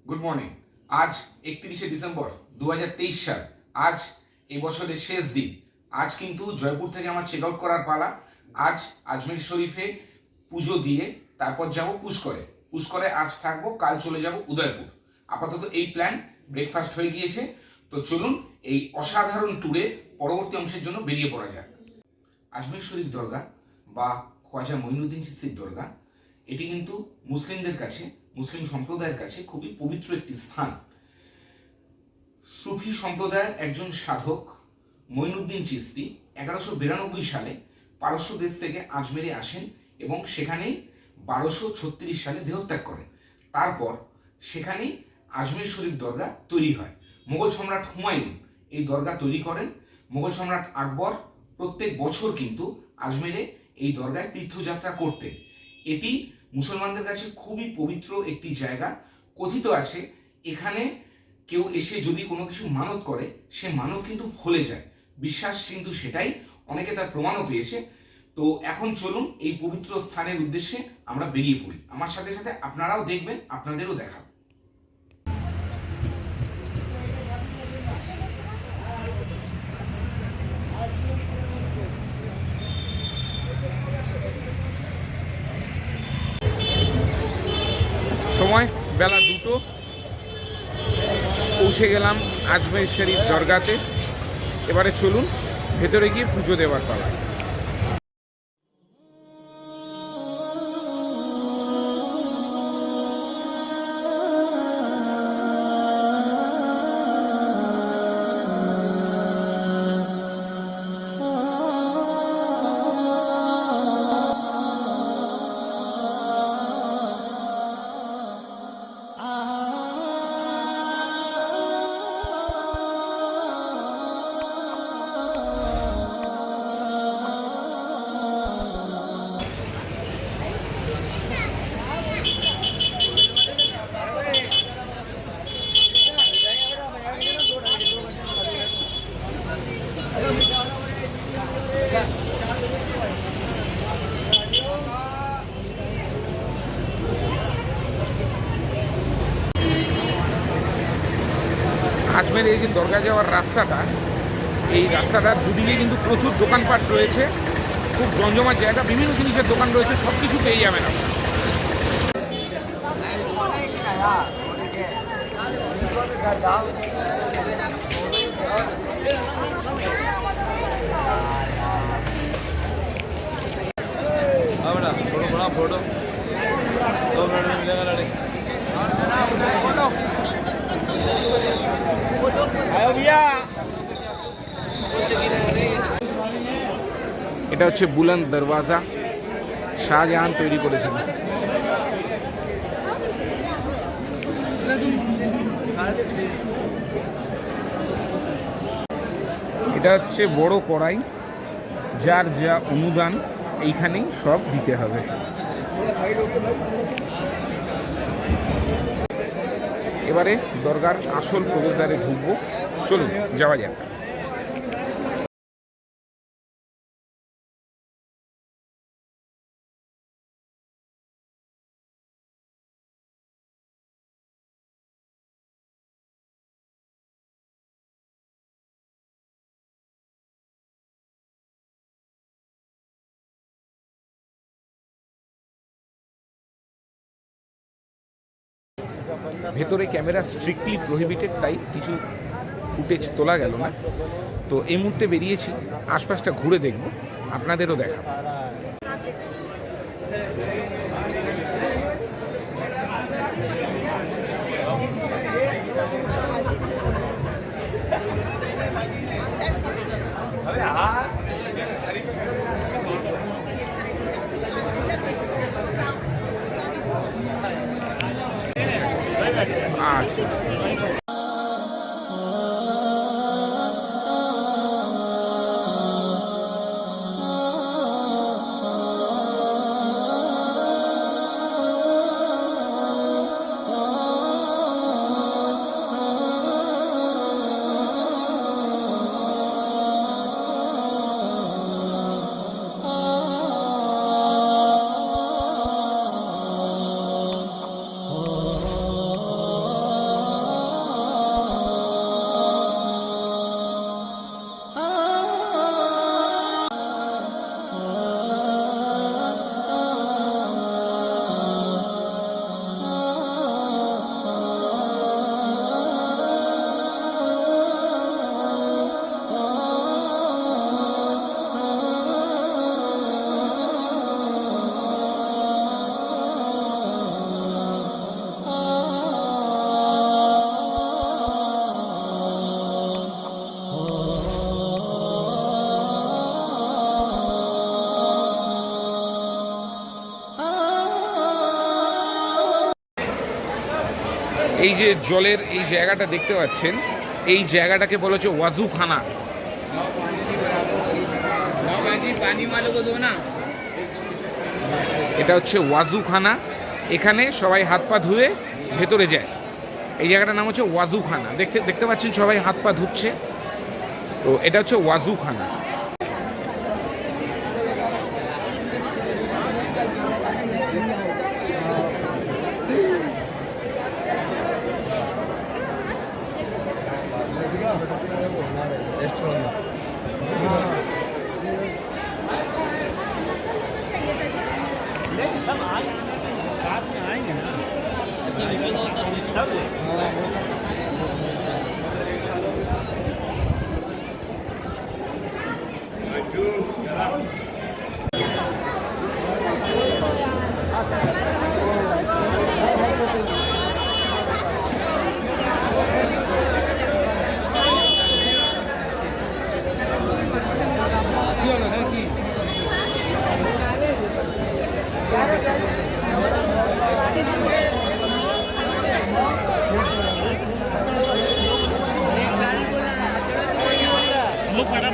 Good morning. আজ 31শে December 2023 সাল। আজ এই বছরের শেষ দিন। আজ কিন্তু জয়পুর থেকে আমার চেক আউট করার পালা। আজ আজমির শরীফে পুজো দিয়ে তারপর যাব পুষ্করে। পুষ্করে আজ থাকবো, কাল চলে যাব উদয়পুর। আপাতত এই প্ল্যান। ব্রেকফাস্ট হয়ে গিয়েছে, তো চলুন এই অসাধারণ ট্যুরে পরবর্তী অংশের জন্য বেরিয়ে পড়া যাক। আজমির শরীফ দরগা বা খোয়াজা মঈনুদ্দিন চিশতির দরগা, এটি কিন্তু মুসলিমদের কাছে, মুসলিম সম্প্রদায়ের কাছে খুবই পবিত্র একটি স্থান। সুফি সম্প্রদায়ের একজন সাধক মঈনুদ্দিন চিশতি 1192 সালে পারস্য দেশ থেকে আজমেরে আসেন এবং সেখানেই 1236 সালে দেহত্যাগ করেন। তারপর সেখানেই আজমির শরীফ দরগা তৈরি হয়। মোগল সম্রাট হুমায়ুন এই দরগা তৈরি করেন। মোগল সম্রাট আকবর প্রত্যেক বছর কিন্তু আজমেরে এই দরগায় তীর্থযাত্রা করতেন। এটি মুসলমানদের কাছে খুবই পবিত্র একটি জায়গা। কথিত আছে এখানে কেউ এসে যদি কোনো কিছু মানত করে, সে মানত কিন্তু ফলে যায়। বিশ্বাস কিন্তু সেটাই, অনেকে তার প্রমাণও পেয়েছে। তো এখন চলুন এই পবিত্র স্থানের উদ্দেশ্যে আমরা বেরিয়ে পড়ি। আমার সাথে সাথে আপনারাও দেখবেন, আপনাদেরও দেখাবো। সময় বেলা 2টো। পৌঁছে গেলাম আজমের শরীফ দরগাতে। এবারে চলুন ভেতরে গিয়ে পুজো দেওয়ার পালা। আজমের এই যে দরগা যাওয়ার রাস্তাটা, এই রাস্তাটার দুদিকে কিন্তু প্রচুর দোকানপাট রয়েছে। খুব জমজমাট জায়গা, বিভিন্ন জিনিসের দোকান রয়েছে, সব কিছু পেয়ে যাবেন আপনারা। फोटो बड़ा फोटो 2 मिनट में मिलेगा लड़े। এটা হচ্ছে বুলন্দ দরওয়াজা, শাহজাহান তৈরি করেছিলেন। এটা হচ্ছে বড় কড়াই, যার যা অনুদান এইখানেই সব দিতে হবে। এবারে দরগার আসল প্রবেশদ্বারে ঢুকবো, চলুন যাওয়া যাক। ভেতরে ক্যামেরা স্ট্রিক্টলি প্রহিবিটেড, তাই কিছু ফুটেজ তোলা গেল না। তো এই মুহূর্তে বেরিয়েছি, আশপাশটা ঘুরে দেখব, আপনাদেরও দেখাবো। আচ্ছা, এই যে জলের এই জায়গাটা দেখতে পাচ্ছেন, এই জায়গাটাকে বলা হচ্ছে ওয়াজুখানা। এটা হচ্ছে ওয়াজুখানা। এখানে সবাই হাত পা ধুয়ে ভেতরে যায়। এই জায়গাটার নাম হচ্ছে ওয়াজুখানা। দেখতে পাচ্ছেন সবাই হাত পা ধুচ্ছে, তো এটা হচ্ছে ওয়াজুখানা। मुंह फटा